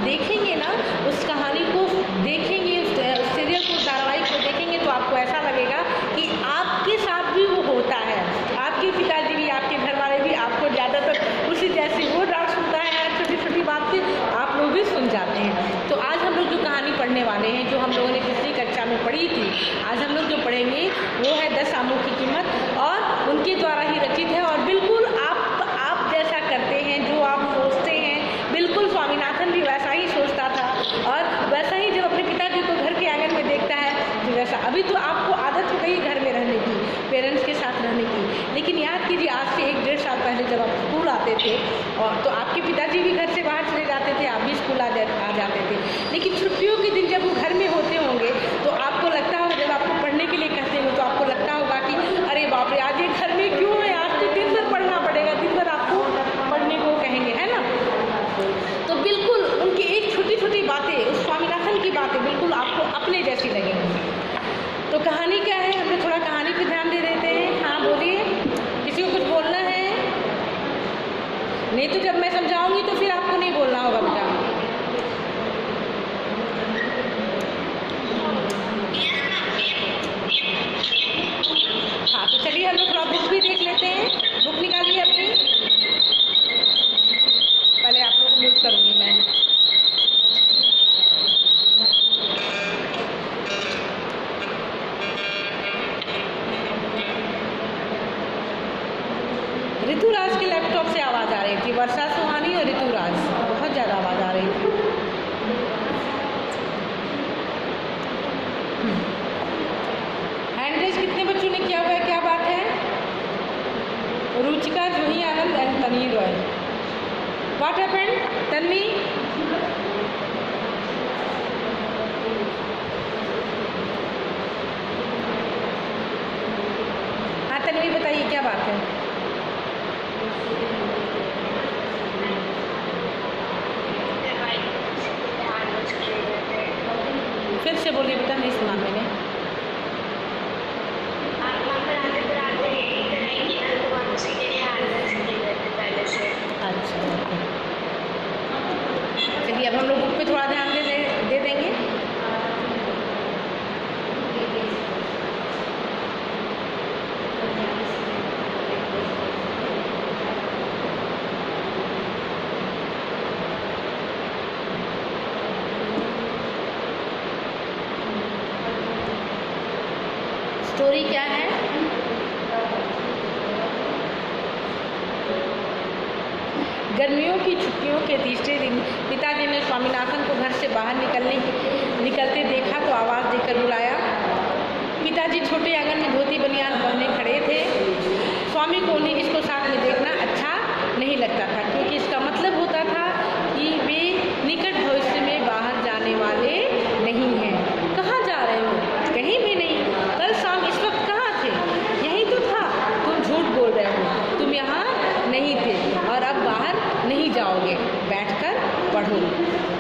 देखेंगे ना, उस कहानी को देखेंगे, उस सीरियल को, धारावाहिक को देखेंगे तो आपको ऐसा लगेगा कि आपके साथ भी वो होता है। आपके पिताजी भी, आपके घर वाले भी आपको ज़्यादातर उसी जैसे वो डांट सुनता है, छोटी छोटी बात पे आप लोग भी सुन जाते हैं। तो आज हम लोग जो कहानी पढ़ने वाले हैं, जो हम लोगों ने पिछली कक्षा में पढ़ी थी, आज हम लोग जो पढ़ेंगे वो है 10 आमों की कीमत, और उनके द्वारा ही रचित है। और बिल्कुल आप जैसा करते हैं, जो आप सोचते हैं, बिल्कुल स्वामीनाथन भी वैसा ही सोचता था, और वैसा ही जब अपने पिताजी को घर के आंगन में देखता है तो वैसा। अभी तो आपको आदत हो गई घर में रहने की, पेरेंट्स के साथ रहने की, लेकिन याद कीजिए आज से 1-1.5 साल पहले जब आप स्कूल आते थे, और तो आपके पिताजी भी घर से बाहर चले जाते थे, आप भी स्कूल आ जाते थे, लेकिन छुट्टियों के दिन जब वो घर में होते होंगे तो आपको लगता होगा, जब आपको पढ़ने के लिए कहते हैं तो आपको लगता होगा कि अरे बाप रे, आज ये घर में क्यों है, आज तो दिन भर पढ़ना पड़ेगा, दिन भर आपको पढ़ने को कहेंगे, है ना। तो बिल्कुल उनकी एक छोटी छोटी बातें, उस स्वामीनाथन की बातें बिल्कुल आपको अपने जैसी लगेंगी। तो कहानी क्या है, हम लोग थोड़ा कहानी पे ध्यान दे देते हैं। हाँ बोलिए, किसी को कुछ बोलना है? नहीं तो जब मैं समझाऊंगी तो फिर आपको नहीं बोलना होगा बेटा। हाँ तो चलिए हम लोग थोड़ा बुक भी देख लेते हैं। बुक निकालिए अपनी, पहले आप लोग को म्यूट करूँगी मैं। ऋतुराज के लैपटॉप से आवाज़ आ रही थी, वर्षा सुहानी और ऋतुराज, बहुत ज़्यादा आवाज़ आ रही थी। हैंड रेज कितने बच्चों ने किया हुआ है, क्या बात है? Ruchika, Juhi Anand and Tanvi Roy. What happened Tanvi? हाँ तन्वी बताइए क्या बात है? फिर से बोलिए बेटा, नहीं सुना मैंने। अच्छा चलिए, अब हम लोग बुक पे थोड़ा ध्यान दे देंगे। स्टोरी क्या है? गर्मियों की छुट्टियों के तीसरे दिन पिताजी ने स्वामीनाथन को घर से बाहर निकलते देखा तो आवाज़ देकर बुलाया। पिताजी छोटे आंगन में धोती बनियान पहने खड़े थे। स्वामी को उन्हें इसको साथ में देखना अच्छा नहीं लगता था, क्योंकि इसका मतलब होता था कि वे निकट भविष्य में बाहर जाने वाले नहीं हैं। कहाँ जा रहे हो? कहीं भी नहीं। कल शाम इस वक्त कहाँ थे? यही तो था। तुम झूठ बोल रहे हो, तुम यहाँ नहीं थे और अब बाहर नहीं जाओगे, बैठकर पढ़ो।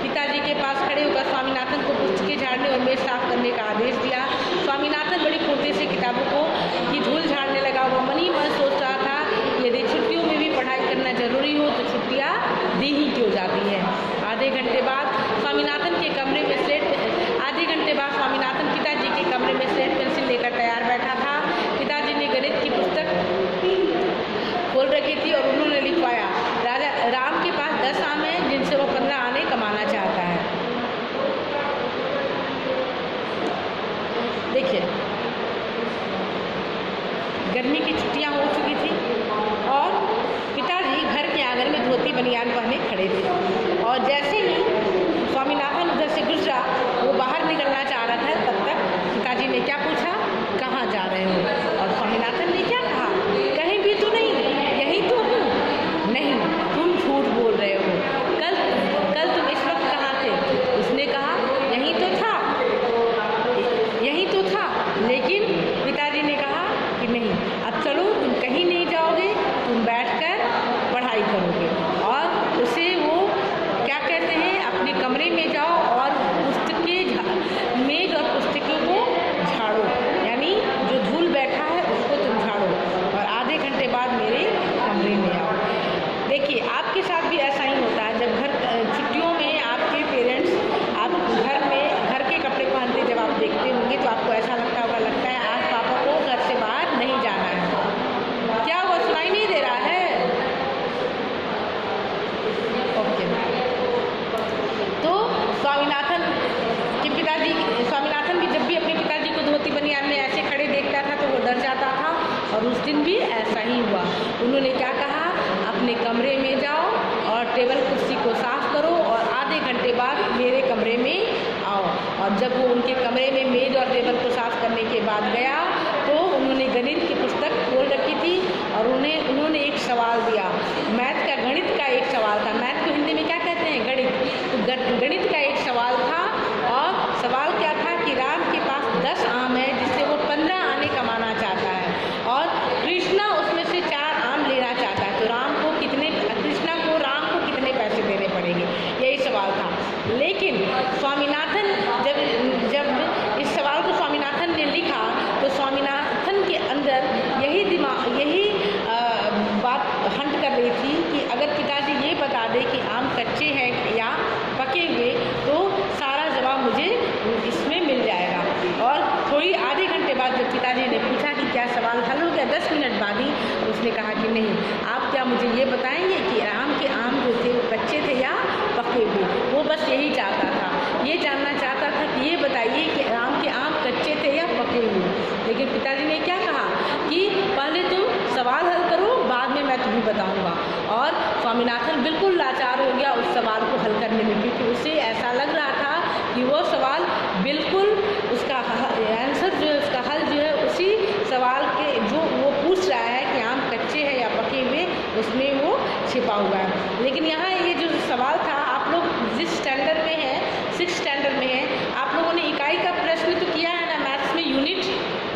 पिताजी के पास खड़े होकर स्वामीनाथन को पुस्तकें झाड़ने और मेज साफ करने का आदेश दिया। स्वामीनाथन बड़ी फुर्ती से किताबों की धूल झाड़ने लगा। वह मन ही मन सोच रहा था, यदि छुट्टियों में भी पढ़ाई करना जरूरी हो तो छुट्टियाँ दी ही क्यों जाती हैं। आधे घंटे बाद स्वामीनाथन पिताजी के कमरे में स्लेट पेंसिल लेकर तैयार बैठा था। पिताजी ने गणित की पुस्तक खोल रखी थी और उन्होंने लिखवाया, राजा राम के पास 10 आम हैं जिनसे वो 15 आने कमाना चाहता है। देखिए, गर्मी की छुट्टियां हो चुकी थी और पिताजी घर के आंगन में धोती बनियान पहने खड़े थे, और जैसे ही स्वामीनाथन उधर से गुजरा, वो बाहर निकलना चाह रहा था, तब तक पिताजी ने क्या पूछा, कहाँ जा रहे हो? और स्वामीनाथन ने क्या कहा, कहीं भी तो नहीं, यही तो हूँ। नहीं, तुम झूठ बोल रहे हो, कल तुम इस वक्त कहाँ थे? उसने कहा, यही तो था। लेकिन पिताजी ने कहा कि नहीं, अब चलो, तुम कहीं नहीं जाओगे, तुम बैठकर पढ़ाई करोगे। और उसे वो क्या कहते हैं, अपने कमरे में जाओ और मेज और पुस्तकों को झाड़ो, यानी जो धूल बैठा है उसको तुम झाड़ो, और आधे घंटे बाद मेरे कमरे में आओ। देखिए, आपके साथ भी ऐसा ही होता है। जब घर छुट्टियों में आपके दिन भी ऐसा ही हुआ। उन्होंने क्या कहा, अपने कमरे में जाओ और टेबल कुर्सी को साफ करो और आधे घंटे बाद मेरे कमरे में आओ। और जब वो उनके कमरे में मेज और टेबल को साफ करने के बाद गया तो उन्होंने गणित की पुस्तक खोल रखी थी और उन्होंने एक सवाल दिया, मैथ का, गणित का एक सवाल था। मैथ को हिंदी में क्या कहते हैं, गणित। तो गणित का एक सवाल था और सवाल क्या था कि राम के पास 10 आम है जिससे वो 15 आने कमाना चाहता है और कृष्णा उसमें से 4 आम लेना चाहता है, तो कृष्णा को राम को कितने पैसे देने पड़ेंगे, यही सवाल था। लेकिन स्वामीनाथन जब इस सवाल को स्वामीनाथन ने लिखा तो स्वामीनाथन के अंदर यही बात हंट कर रही थी कि अगर पिताजी ये बता दे कि आम कच्चे हैं या पके हुए तो सारा जवाब मुझे इसमें मिल जाएगा। और थोड़ी आधे घंटे बाद जब पिताजी ने पूछा कि क्या सवाल हल हो गया, 10 मिनट बाद ही उसने कहा कि नहीं, आप क्या मुझे ये बताएंगे कि आम जो थे वो कच्चे थे या पके हुए। वो बस यही चाहता था, ये जानना चाहता था कि ये बताइए कि आम कच्चे थे या पके हुए। लेकिन पिताजी ने क्या कहा कि पहले तुम सवाल हल करो, बाद में मैं तुम्हें बताऊंगा। और स्वामीनाथन बिल्कुल लाचार हो गया उस सवाल को हल करने में, क्योंकि उसे ऐसा लग रहा था कि वो सवाल बिल्कुल उसका आंसर जो है, उसका हल जो है उसी सवाल के जो वो पूछ रहा है कि आम कच्चे हैं या पके हुए, उसमें वो छिपा हुआ है। लेकिन यहाँ ये जो सवाल था, आप लोग जिस स्टैंडर्ड में हैं, 6th स्टैंडर्ड में हैं, आप लोगों ने इकाई का प्रश्न तो किया है ना मैथ्स में, यूनिट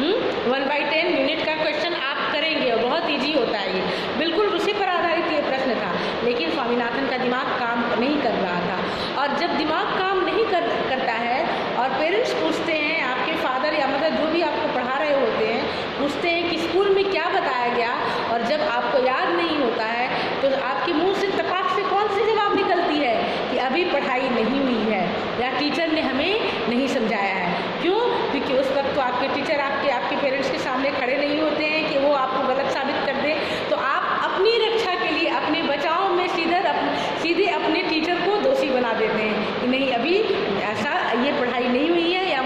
1/10 यूनिट का क्वेश्चन आप करेंगे और बहुत ईजी होता है ये, बिल्कुल उसी पर आधारित ये प्रश्न था। लेकिन स्वामीनाथन का दिमाग काम नहीं कर रहा था। और जब दिमाग काम नहीं करता है और पेरेंट्स पूछते हैं, आपके फादर या मदर जो भी आपको पढ़ा रहे होते हैं पूछते हैं कि स्कूल में क्या बताया गया, और जब आपको याद नहीं होता है तो आपके मुंह से तपाक से कौन सी जवाब निकलती है कि अभी पढ़ाई नहीं हुई है या टीचर ने हमें नहीं समझाया है। क्यों? क्योंकि उस वक्त तो आपके टीचर आपके पेरेंट्स के सामने खड़े नहीं होते हैं कि वो आपको गलत साबित कर दे। तो आप अपनी रक्षा के लिए, अपने बचाव में सीधे अपने टीचर को दोषी बना देते हैं कि नहीं, अभी ऐसा ये पढ़ाई नहीं हुई है या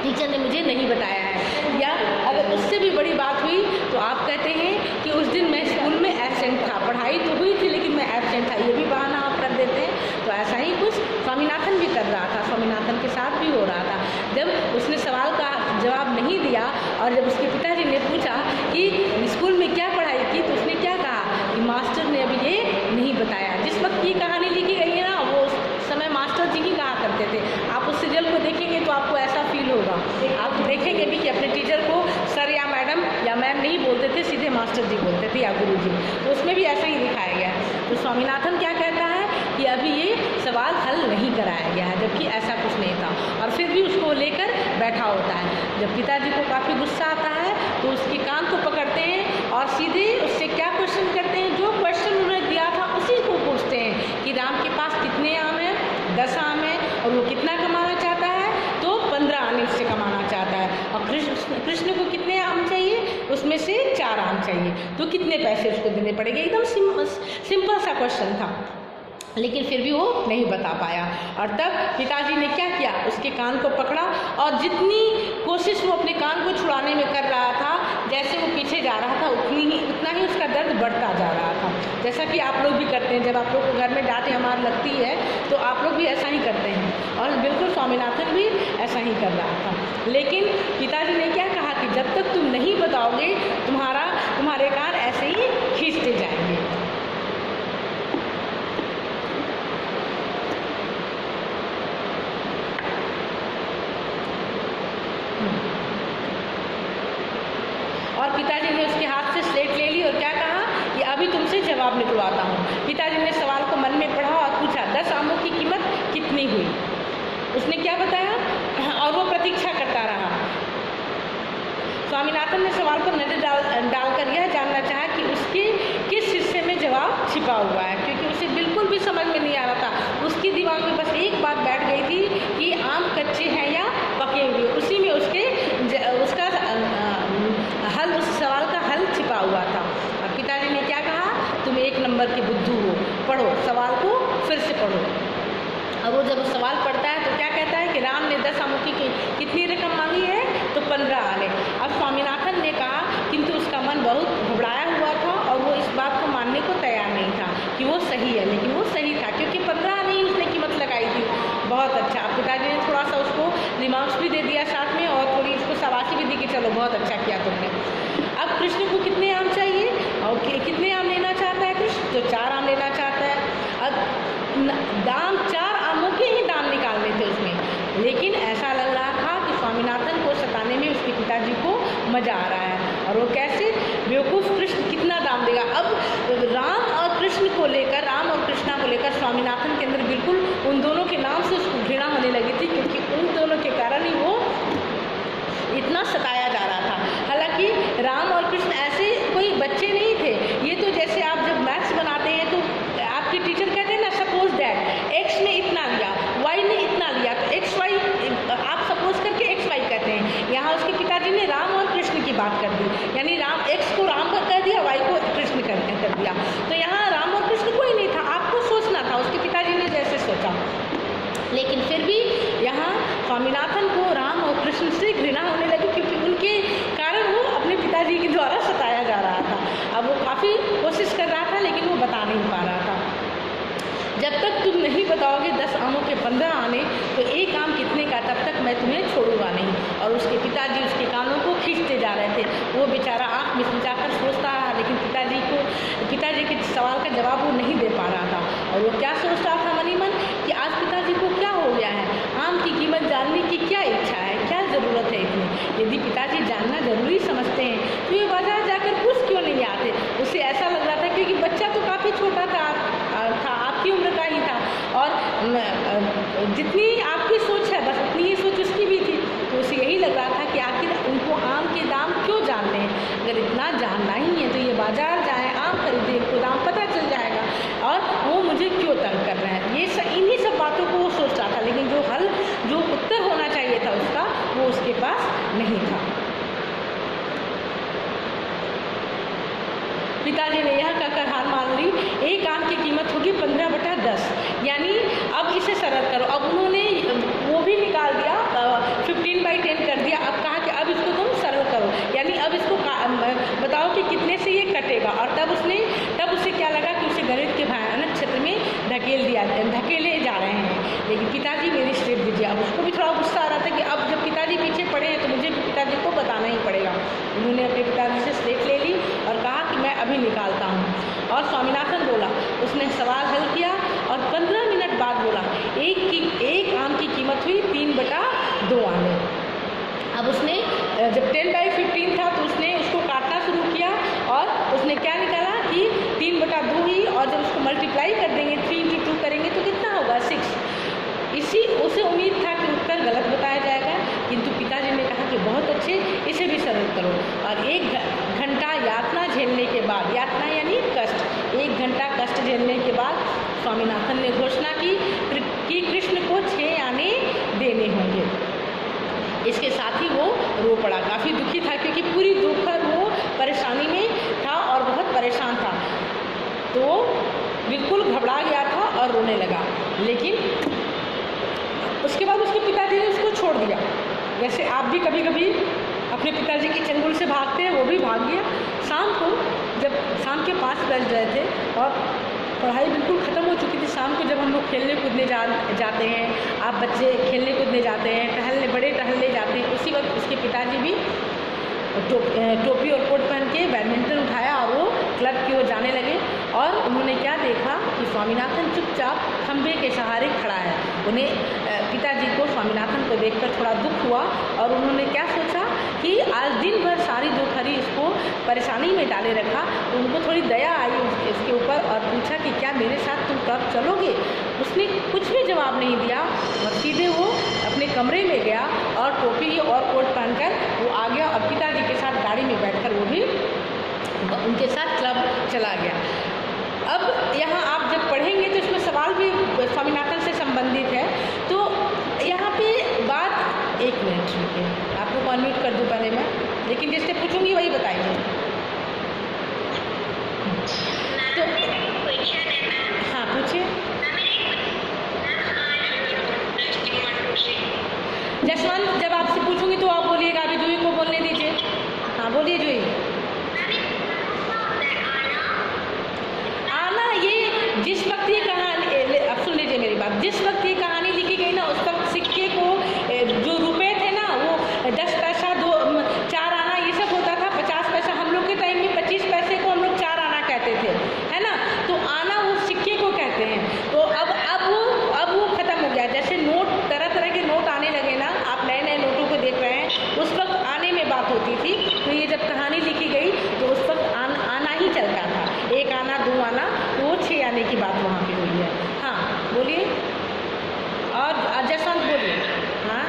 टीचर ने मुझे नहीं बताया है। या अगर उससे भी बड़ी बात हुई तो आप कहते हैं कि उस दिन मैं स्कूल में एब्सेंट था, पढ़ाई तो हुई थी लेकिन मैं एब्सेंट था, ये भी बहाना आप कर देते हैं। तो ऐसा ही कुछ स्वामीनाथन भी कर रहा था, स्वामीनाथन के साथ भी हो रहा था। जब उसने सवाल का जवाब नहीं दिया और जब उसके पिताजी ने पूछा कि स्कूल में क्या पढ़ाई की, तो उसने क्या कहा कि मास्टर ने अभी ये नहीं बताया। जिस वक्त की कहानी लिखी गई है ना, वो उस समय मास्टर जी ही कहा करते थे। आप उस सीरियल को देखेंगे तो आपको ऐसा फील होगा, आप देखेंगे भी कि अपने टीचर को सर या मैडम या मैम नहीं बोलते थे, सीधे मास्टर जी बोलते थे या गुरु जी। तो उसमें भी ऐसा ही दिखाया गया है। तो स्वामीनाथन क्या कहता है कि अभी ये सवाल हल नहीं कराया गया है, जबकि ऐसा कुछ नहीं था, और फिर भी उसको लेकर बैठा होता है। जब पिताजी को काफ़ी गुस्सा आता है तो उसके कान को पकड़ते हैं और सीधे उससे क्या क्वेश्चन करते हैं, जो क्वेश्चन उन्होंने दिया था उसी को पूछते हैं कि राम के पास कितने आम हैं, 10 आम है, और वो कितना कमाना चाहता है, तो 15 आने उससे कमाना चाहता है। और कृष्ण को कितने आम चाहिए, उसमें से 4 आम चाहिए, तो कितने पैसे उसको देने पड़ेंगे। एकदम सिंपल सा क्वेश्चन था, लेकिन फिर भी वो नहीं बता पाया। और तब पिताजी ने क्या किया, उसके कान को पकड़ा और जितनी कोशिश वो अपने कान को छुड़ाने में कर रहा था, जैसे वो पीछे जा रहा था उतना ही उसका दर्द बढ़ता जा रहा था। जैसा कि आप लोग भी करते हैं, जब आप लोग को घर में डांट या मार लगती है तो आप लोग भी ऐसा ही करते हैं, और बिल्कुल स्वामीनाथन भी ऐसा ही कर रहा था। लेकिन पिताजी ने क्या कहा कि जब तक तुम नहीं बताओगे तुम्हारे कान ऐसे ही खींचते जाएंगे। और पिताजी ने उसके हाथ से स्लेट ले ली और क्या कहा कि अभी तुमसे जवाब निकलवाता हूँ। पिताजी ने सवाल को मन में पढ़ा और पूछा, 10 आमों की कीमत कितनी हुई? उसने क्या बताया और वो प्रतीक्षा करता रहा। स्वामीनाथन ने सवाल पर नजर डालकर यह जानना चाहा कि उसके किस हिस्से में जवाब छिपा हुआ है, क्योंकि उसे बिल्कुल भी समझ में नहीं आ रहा था। उसके दिमाग में बस एक बात बैठ गई थी कि आम कच्चे हैं या पके हुए, उसी में उसका हल, उस सवाल का हल छिपा हुआ था। और पिताजी ने क्या कहा, तुम 1 नंबर के बुद्धू हो, पढ़ो सवाल को, फिर से पढ़ो। और वो जब सवाल पढ़ता है तो क्या कहता है कि राम ने 10 आमों की कितनी रकम मांगी है, तो 15 आने। अब स्वामीनाथन ने कहा, किंतु उसका मन बहुत घबराया हुआ था और वो इस बात को मानने को तैयार नहीं था कि वो सही है, लेकिन वो सही था क्योंकि 15 आने ही उसने कीमत लगाई थी। बहुत अच्छा, पिताजी ने थोड़ा सा उसको रिमार्क्स भी दे दिया साथ में और थोड़ी उसको शाबाशी भी दी कि चलो बहुत अच्छा किया तुमने। अब कृष्ण को कितने आम चाहिए और कितने आम लेना चाहता है कृष्ण? तो 4 आम लेना चाहता है। अब दाम 4 आमों के ही दाम निकालने थे उसमें, लेकिन ऐसा लग रहा था कि स्वामीनाथन को सताने में उसके पिताजी को मजा आ रहा है। और वो कैसे? बेवकूफ़ कृष्ण कितना दाम देगा। अब राम और कृष्ण को लेकर, राम और कृष्णा को लेकर स्वामीनाथन के अंदर बिल्कुल उन दोनों के नाम से उसको घृणा होने लगी थी, क्योंकि उन दोनों के कारण ही वो इतना सताया जा रहा था। हालांकि राम और कृष्ण ऐसे कोई बच्चे नहीं थे। ये तो जैसे आप जब मैथ्स बनाते हैं तो आपके टीचर कहते हैं ना, सपोज दैट एक्स ने इतना लिया, वाई ने इतना लिया, तो एक्स वाई आप सपोज करके एक्स वाई कहते हैं। यहाँ उसके पिताजी ने राम और कृष्ण की बात कर दी, यानी राम एक्स को राम पर कह दिया, वाई को कृष्ण कर दिया। तो यहाँ राम और कृष्ण कोई नहीं था, आपको सोचना था, उसके पिताजी ने जैसे सोचा। लेकिन फिर भी यहाँ स्वामीनाथन को राम और कृष्ण से घृणा होने लगी, क्योंकि उनके कारण वो अपने पिताजी के द्वारा सताया जा रहा था। अब वो काफ़ी कोशिश कर रहा था लेकिन वो बता नहीं पा रहा था। जब तक तुम नहीं बताओगे 10 आमों के 15 आने तो एक आम कितने का, तब तक मैं तुम्हें छोड़ूंगा नहीं। और उसके पिताजी उसके कानों को खींचते जा रहे थे। वो बेचारा आँख मिचमिचाकर सोचता रहा, लेकिन पिताजी के सवाल का जवाब वो नहीं दे पा रहा था। और वो क्या सोच रहा था मन ही मन कि आज पिताजी को क्या हो गया है, आम की कीमत जानने की क्या इच्छा है, क्या ज़रूरत है इतनी। यदि पिताजी जानना ज़रूरी समझते हैं तो ये बाजार जाकर पूछ क्यों नहीं आते। उसे ऐसा लग रहा था क्योंकि बच्चा तो काफ़ी छोटा था आपकी उम्र का ही था, और जितनी आपकी सोच है बस उतनी ही सोच उसकी भी थी। तो उसे यही लग रहा था कि आखिर उनको आम के दाम क्यों जानने हैं। अगर इतना जानना ही है तो ये बाजार जाए, आम खरीदे, इनको दाम पता चल जाएगा, और वो मुझे क्यों तंग कर रहे हैं। ये इन्हीं सब बातों को वो सोच रहा था, लेकिन जो उत्तर होना चाहिए था उसका, वो उसके पास नहीं था। पिताजी ने यह कहकर हार मान ली, एक आम की कीमत होगी 15/10, यानी अब इसे सरल करो। अब उन्होंने वो भी निकाल दिया, 15/10 कर दिया। अब कहा कि अब इसको तुम सरल करो, यानी अब इसको बताओ कि कितने से ये कटेगा। और तब उसे क्या लगा कि उसे गणित के भयानक क्षेत्र में धकेले जा रहे हैं। लेकिन पिताजी मेरी स्लेट दीजिए। अब उसको भी थोड़ा गुस्सा आ रहा था कि अब जब पिताजी पीछे पड़े हैं तो मुझे पिताजी को बताना ही पड़ेगा। उन्होंने अपने पिताजी से स्लेट ले ली और कहा कि मैं अभी निकालता हूँ। और स्वामीनाथन बोला, उसने सवाल हल किया और 15 मिनट बाद बोला, एक आम की कीमत हुई 3/2 आने। अब उसने जब 10/15 था तो उसने उसको काटना शुरू किया और उसने क्या निकाला कि 3/2 ही, और जब उसको मल्टीप्लाई कर देंगे 3 × 2 करेंगे तो कितना होगा 6। उसे उम्मीद था कि उत्तर गलत बताया जाएगा, किंतु पिताजी ने कहा कि बहुत अच्छे, इसे भी सरल करो। और 1 घंटा यातना झेलने के बाद, यातना यानी कष्ट, 1 घंटा कष्ट झेलने के बाद स्वामीनाथन ने घोषणा की कि कृष्ण को 6 आने देने होंगे। इसके साथ ही वो रो पड़ा, काफ़ी दुखी था क्योंकि पूरी दोपहर वो परेशानी में था और बहुत परेशान था। तो बिल्कुल घबरा गया था और रोने लगा। लेकिन उसके बाद उसके पिताजी ने उसको छोड़ दिया। जैसे आप भी कभी कभी अपने पिताजी के चंगुल से भागते हैं, वो भी भाग गया। शाम को जब शाम के 5 बज रहे थे और पढ़ाई बिल्कुल ख़त्म हो चुकी थी, शाम को जब हम लोग खेलने कूदने जाते हैं, आप बच्चे खेलने कूदने जाते हैं, बड़े टहलने जाते हैं, उसी वक्त उसके पिताजी भी टोपी और कोट पहन के बैडमिंटन उठाया और वो क्लब की ओर जाने लगे। और उन्होंने क्या देखा कि स्वामीनाथन चुपचाप खंभे के सहारे खड़ा है। उन्हें पिताजी को स्वामीनाथन को देखकर थोड़ा दुख हुआ और उन्होंने क्या सोचा कि आज दिन भर सारी दोपहरी इसको परेशानी में डाले रखा, तो उनको थोड़ी दया आई इसके ऊपर और पूछा कि क्या मेरे साथ तुम क्लब चलोगे। उसने कुछ भी जवाब नहीं दिया और सीधे वो अपने कमरे में गया और टोपी और कोट पहनकर वो आ गया और पिताजी के साथ गाड़ी में बैठकर वो भी उनके साथ क्लब चला गया। अब यहाँ आप जब पढ़ेंगे तो इसमें सवाल भी स्वामीनाथन से संबंधित है। तो यहाँ पे बात, 1 मिनट रुकिए, आप लोग अनम्यूट कर दूँ पहले मैं, लेकिन जिससे पूछूंगी वही बताइए। तो हाँ पूछिए। जसवंत, जब आपसे पूछूंगी तो आप बोलिएगा, अभी जूही को बोलने दीजिए। हाँ बोलिए जूही। जिस वक्त ये कहानी लिखी गई ना, उस वक्त सिक्के को जो रुपए थे ना, वो 10 पैसा, 4 आना ये सब होता था। 50 पैसा, हम लोग के टाइम में 25 पैसे को हम लोग 4 आना कहते थे, है ना। तो आना वो सिक्के को कहते हैं। तो अब वो खत्म हो गया। जैसे नोट, तरह तरह के नोट आने लगे ना, आप नए नए नोटों को देख रहे हैं, उस वक्त आने में बात होती थी। तो ये जब कहानी लिखी गई तो उस वक्त आना ही चलता था, 1 आना 2 आना, तो 6 आने की बात वहाँ पे हुई है। हाँ बोलिए, और जसवंत बोलिए। हाँ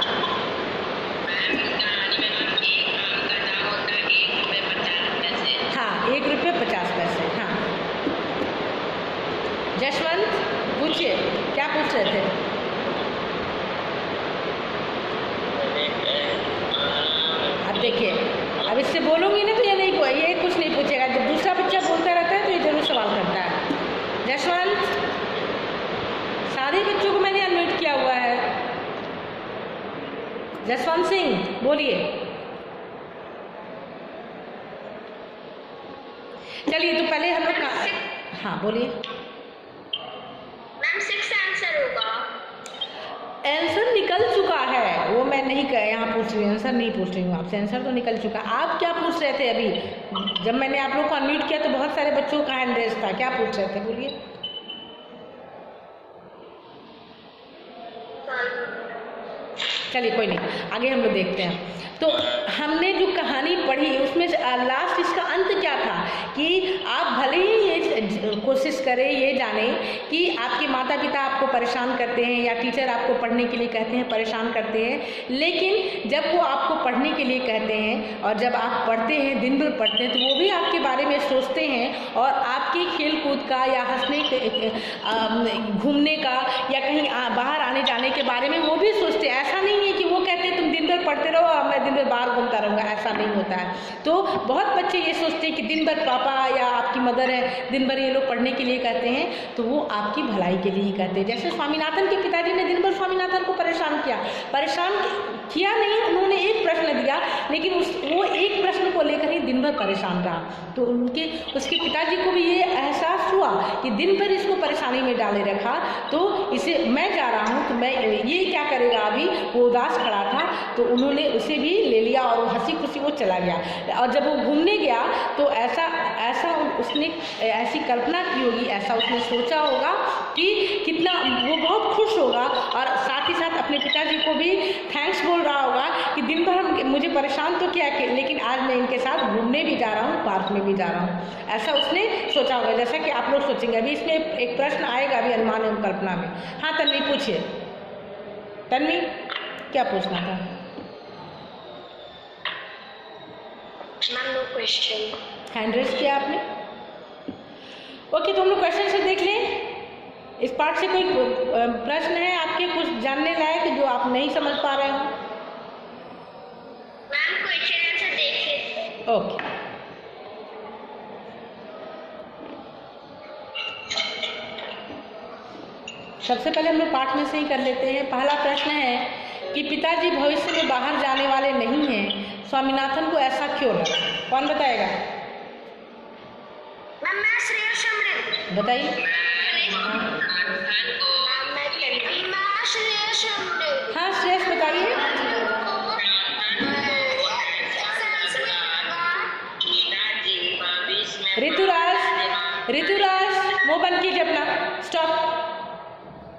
हाँ, 1 रुपये 50 पैसे। हाँ जसवंत पूछिए, क्या पूछ रहे थे? अब देखिए, अब इससे बोलूँगी ना तो ये कुछ नहीं पूछेगा। जब दूसरा बच्चा बोलता रहता है तो ये जरूर सवाल करता है। जसवंत, सारे बच्चों को मैंने अनम्यूट किया हुआ है। जसवंत सिंह बोलिए। चलिए, तो पहले हम लोग हाँ बोलिए। मैम 6 आंसर होगा। आंसर निकल चुका है, वो मैं नहीं कह यहाँ पूछ रही हूँ, आंसर नहीं पूछ रही हूँ आपसे, आंसर तो निकल चुका। आप क्या पूछ रहे थे अभी? जब मैंने आप लोग को अनम्यूट किया तो बहुत सारे बच्चों का हैंड रेज था, क्या पूछ रहे थे बोलिए। चलिए कोई नहीं, आगे हम लोग देखते हैं। तो हमने जो कहानी पढ़ी उसमें लास्ट इसका अंत क्या था कि आप भले ही ये कोशिश करें, ये जानें कि आपके माता पिता आपको परेशान करते हैं या टीचर आपको पढ़ने के लिए कहते हैं, परेशान करते हैं, लेकिन जब वो आपको पढ़ने के लिए कहते हैं और जब आप पढ़ते हैं, दिन भर पढ़ते हैं, तो वो भी आपके बारे में सोचते हैं और आपके खेल कूद का या हंसने घूमने का या कहीं बाहर आने जाने के बारे में वो भी सोचते हैं। ऐसा नहीं है कि वो कहते हैं तुम दिन भर पढ़ते रहो और मैं दिन भर बाहर घूमता रहूँगा, ऐसा नहीं होता है। तो बहुत बच्चे ये सोचते हैं कि दिन भर पापा या आपकी मदर है, दिन भर ये लोग पढ़ने के लिए कहते हैं, तो वो आपकी भलाई के लिए ही कहते हैं। जैसे स्वामीनाथन के पिताजी ने दिन भर स्वामीनाथन को परेशान किया नहीं, उन्होंने एक प्रश्न दिया, लेकिन वो एक प्रश्न को लेकर ही दिन भर परेशान रहा। तो उसके पिताजी को भी ये एहसास हुआ कि दिन भर इसको परेशानी में डाले रखा, तो इसे मैं जा रहा हूँ तो मैं ये क्या करेगा। अभी वो उदास खड़ा था तो उन्होंने उसे भी ले लिया और हंसी खुशी वो चला गया। और जब वो घूमने गया तो ऐसा उसने ऐसी कल्पना की होगी, ऐसा उसने सोचा होगा कि कितना वो बहुत खुश होगा और साथ ही साथ अपने पिताजी को भी थैंक्स बोल रहा होगा कि दिन भर मुझे परेशान तो किया, लेकिन आज मैं इनके साथ घूमने भी जा रहा हूँ, पार्क में भी जा रहा हूँ। ऐसा उसने सोचा होगा, जैसा कि आप लोग सोचेंगे। अभी इसमें एक प्रश्न आएगा अभी अनुमान एवं कल्पना में। हाँ तन्वी पूछिए। तन्वी क्या पूछना था? No question. हैंड रेज किया आपने? ओके, तो हम लोग क्वेश्चन से देख लें। इस पार्ट से कोई प्रश्न है आपके, कुछ जानने लायक जो आप नहीं समझ पा रहे हो? मैम क्वेश्चन आंसर देखिए। ओके, सबसे पहले हम लोग पाठ में से ही कर लेते हैं। पहला प्रश्न है कि पिताजी भविष्य में बाहर जाने वाले नहीं हैं, स्वामीनाथन को ऐसा क्यों लगा? कौन बताएगा? मैम मैं श्रेयस अमृत। बताइए। हाँ श्रेयस बताइए। ऋतुराज मुँह बंद कीजिए अपना, स्टॉप।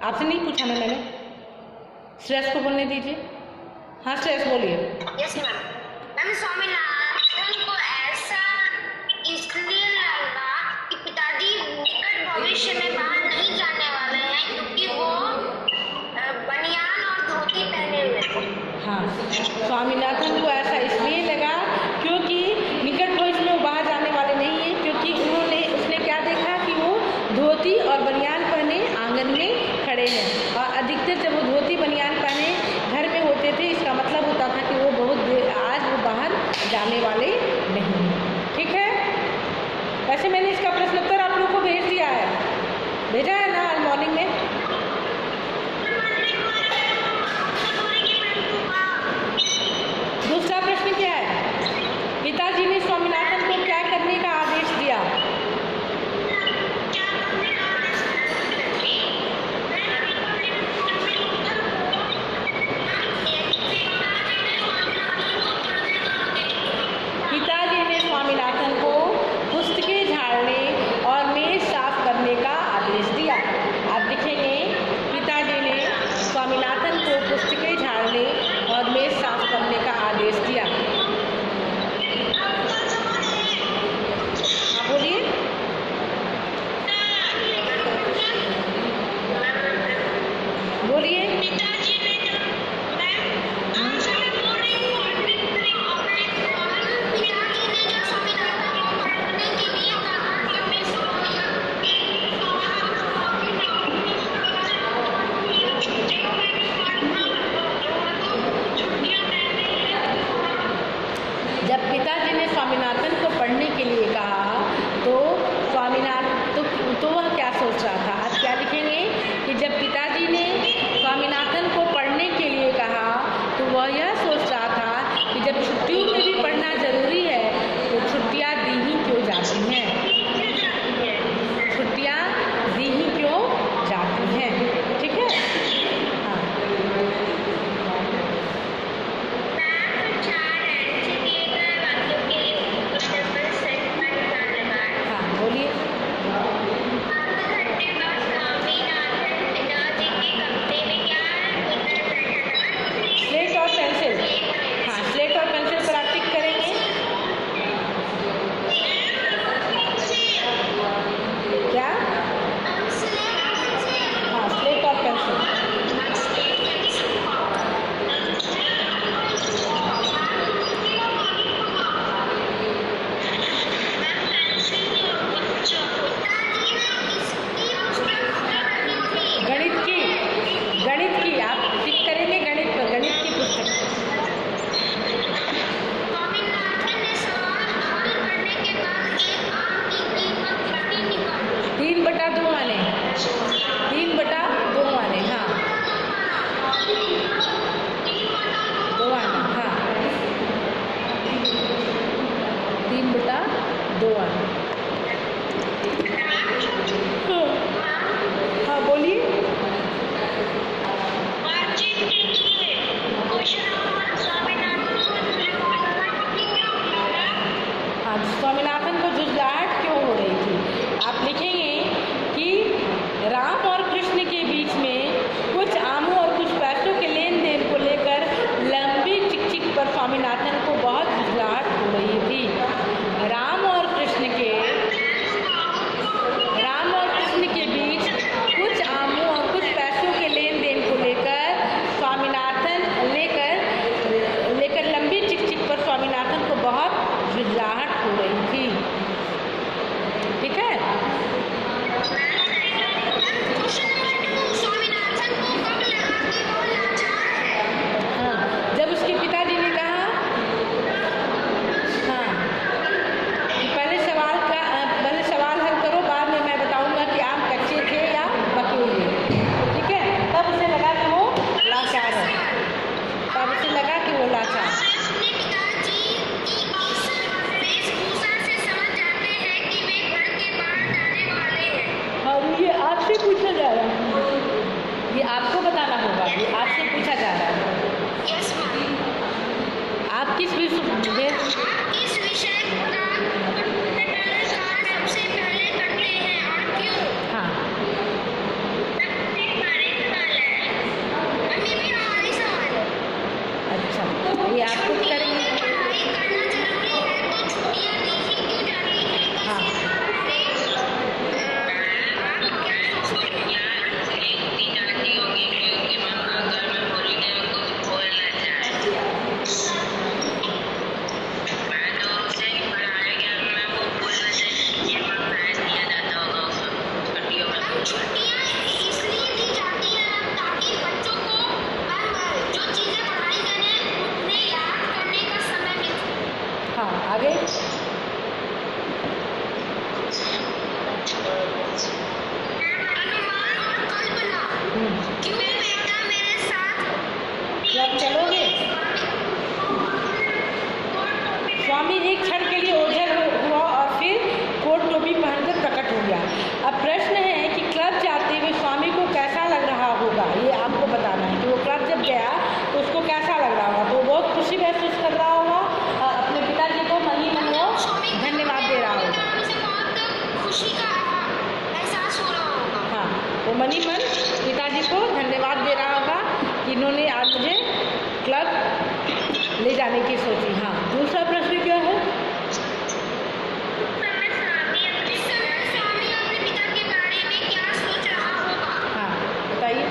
आपसे नहीं पूछा ना मैंने, श्रेयस को बोलने दीजिए। हाँ श्रेयस बोलिए। Yes ma'am. मैम स्वामीनाथन को ऐसा इसलिए लगा कि पिताजी निकट भविष्य में बाहर नहीं जाने वाले हैं क्योंकि वो बनियान और धोती पहने हुए थे। हाँ, स्वामीनाथन को ऐसा इसलिए लगा क्योंकि निकट भविष्य में वो बाहर जाने वाले नहीं हैं, क्योंकि उसने क्या देखा कि वो धोती और बनियान पहने आंगन में खड़े हैं। और अधिकतर जब वो धोती बनियान पहने घर में होते थे, इसका मतलब होता था कि वो बहुत देर आज वो बाहर जाने वाले नहीं हैं। ठीक है, वैसे मैंने इसका प्रश्न उत्तर आप लोग को भेज दिया है, भेजा है ना मॉर्निंग में? दूसरा प्रश्न क्या है? पिताजी ने स्वामीनाथन को क्या करने का आदेश दिया? पिताजी ने जब मैं बोल रही हूँ पिताजी ने जो स्वामीनाथन को पढ़ने के लिए कहा कि हमें जब पिताजी ने स्वामीनाथन को पढ़ने के लिए कहा तो तो वह क्या सोच रहा था? आप क्या लिखेंगे कि जब पिताजी ने स्वामीनाथन को पढ़ने के लिए कहा तो वह यह सोच रहा था कि जब छुट्टियों में भी पढ़ना जरूरी है तो छुट्टियां दी ही क्यों जाती हैं? छुट्टियां दी ही क्यों जाती हैं? ठीक है। हाँ हाँ बोलिए। स्लेट और पेंसिल। हाँ स्लेट और पेंसिल पर आप टिक करेंगे। क्या? हाँ स्लेट और पेंसिल। गणित की आप टिक करेंगे गणित पर, गणित की पुस्तक। स्वामीनाथन ने सवाल हल करने के बाद एक आम की कीमत कितनी निकाली? 3/2 आने। 3/2 आने। हाँ 2 आना। हाँ 3/2 आना। हाँ बोलिए। बातचीत कीजिए। क्वेश्चन नंबर स्वामीनाथन को हाँ स्वामीनाथन को झुंझलाहट क्यों हो रही थी? आप लिखेंगे कि राम और कृष्ण के बीच में कुछ आमों और कुछ पैसों के लेन देन को लेकर लंबी चिक पर स्वामीनाथन को बहुत झुंझलाहट हो रही थी। राम और कृष्ण के बीच कुछ आमों और कुछ पैसों के लेन देन को लेकर स्वामीनाथन लेकर लंबी चिक पर स्वामीनाथन को बहुत झुंझलाहट हो रही थी। ठीक है। स्वामीनाथन को कब लगा कि वो लाचार है? हाँ जब उसके पिताजी ने कहा हाँ कि पहले सवाल हल करो, बाद में मैं बताऊंगा कि आम कच्चे थे या पके हुए। ठीक है। तब उसे लगा कि वो लाचार है। तब उसे लगा कि वो लाचार है। अपने पिताजी की इस वेशभूषा से समझ जाते हैं कि वे घर के बाहर जाने वाले हैं। और ये आपसे पूछा जा रहा है, ये आपको बताना होगा, ये आपसे पूछा जा रहा है। Yes ma'am. आप किस विषय आप इस विषय का सबसे पहले करते हैं और क्यों? हाँ मम्मी भी हमारी सवाल है। अच्छा ये आप कुछ करेंगे। पढ़ाई करना जरूरी है तो छुट्टियां दी ही क्यों जाती हैं? हाँ आप क्या सोचते हैं? छुट्टियां इसलिए दी जाती हैं ताकि बच्चों को जो चीजें पढ़ाई करें उन्हें याद करने का समय मिले। हाँ आगे। अनुमान और कल्पना। क्यों बेटा मेरे साथ जब चलोगे? स्वामी एक क्षण के लिए ओझल हुआ और फिर कोट टोपी पहनकर प्रकट हो गया। अब प्रश्न है कि क्लब जाते हुए स्वामी को कैसा लग रहा होगा, ये आपको बताना है कि वो क्लब जब गया तो उसको कैसा लग रहा होगा। तो वो बहुत खुशी महसूस कर रहा होगा, अपने पिताजी को मन ही मन वो धन्यवाद दे रहा होगा। उसे बहुत खुशी का एहसास हो रहा होगा। हाँ वो मन ही मन पिताजी को धन्यवाद दे रहा होगा कि इन्होंने आज मुझे क्लब ले जाने की सोची। हाँ दूसरा प्रश्न क्या है? स्वामी अपने पिता के बारे में क्या सोच रहा होगा? हाँ बताइए।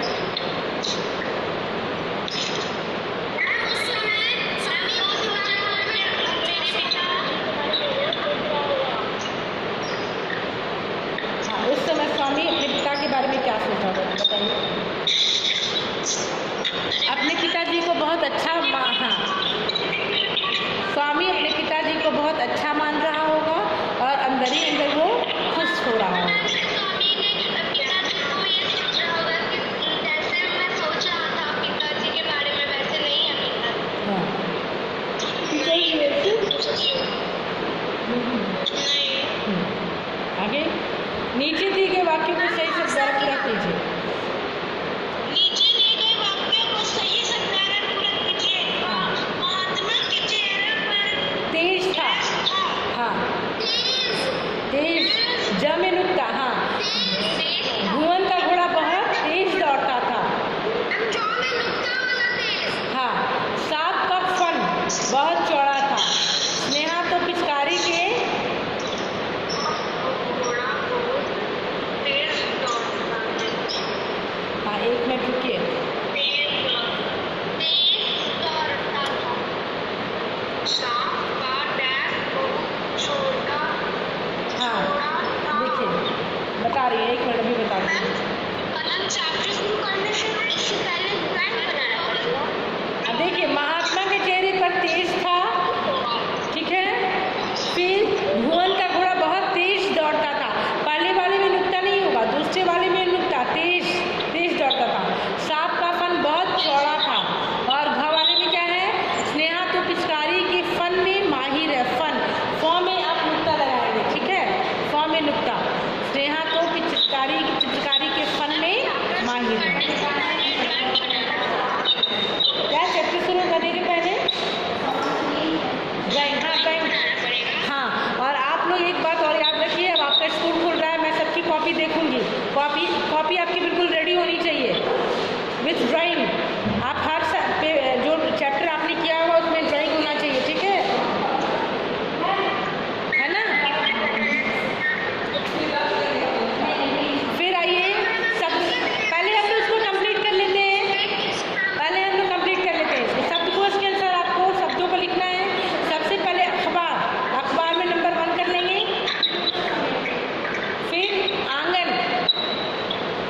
With drawing. आप हर जो चैप्टर आपने किया होगा उसमें ड्राइंग होना चाहिए, ठीक है ना। फिर आइए सब पहले हम लोग उसको कंप्लीट कर लेते हैं। शब्दकोश के अनुसार आपको शब्दों को लिखना है। सबसे पहले अखबार में नंबर 1 कर लेंगे। फिर आंगन,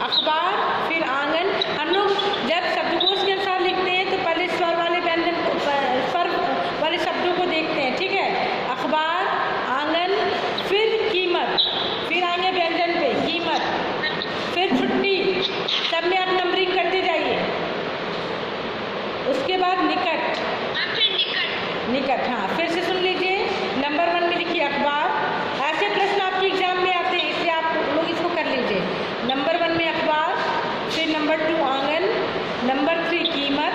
अखबार, फिर आंगन। हम लोग जब शब्दकोश के अनुसार लिखते हैं तो पहले स्वर वाले शब्दों को देखते हैं, ठीक है। अखबार, आंगन, फिर कीमत, फिर आएंगे व्यंजन पे कीमत, फिर छुट्टी। सब में आप नंबरिंग करते जाइए। उसके बाद निकट, हाँ फिर से सुन लीजिए। नंबर 1 में लिखिए अखबार। ऐसे प्रश्न आपके एग्जाम में आते हैं, इसलिए आप लोग इसको कर लीजिए। नंबर 1 में अखबार, फिर नंबर 2 आंगन, नंबर 3 कीमत,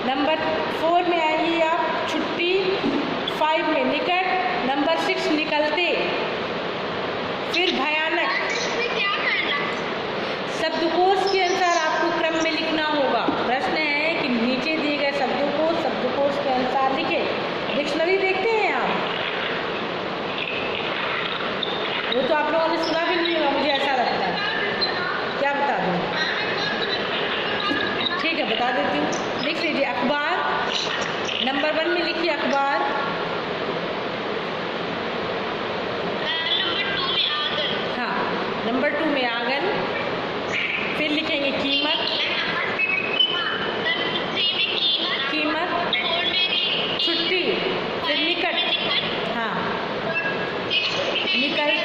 नंबर 4 में आइए आप छुट्टी, 5 में निकट, नंबर 6 निकलते, फिर भयानक। शब्दकोश के अनुसार आपको क्रम में लिखना होगा। प्रश्न है कि नीचे दिए गए शब्दों को शब्दकोश के अनुसार लिखे। डिक्शनरी देखते हैं आप, वो तो आप लोगों ने सुना भी नहीं होगा, मुझे ऐसा लगता है। क्या बता दूँ? ठीक है बता देती हूँ, लिख लीजिए। अखबार, नंबर 1 में लिखिए अखबार, हाँ नंबर 2 में आंगन, फिर लिखेंगे कीमत, छुट्टी, फिर निकट, हाँ निकलते,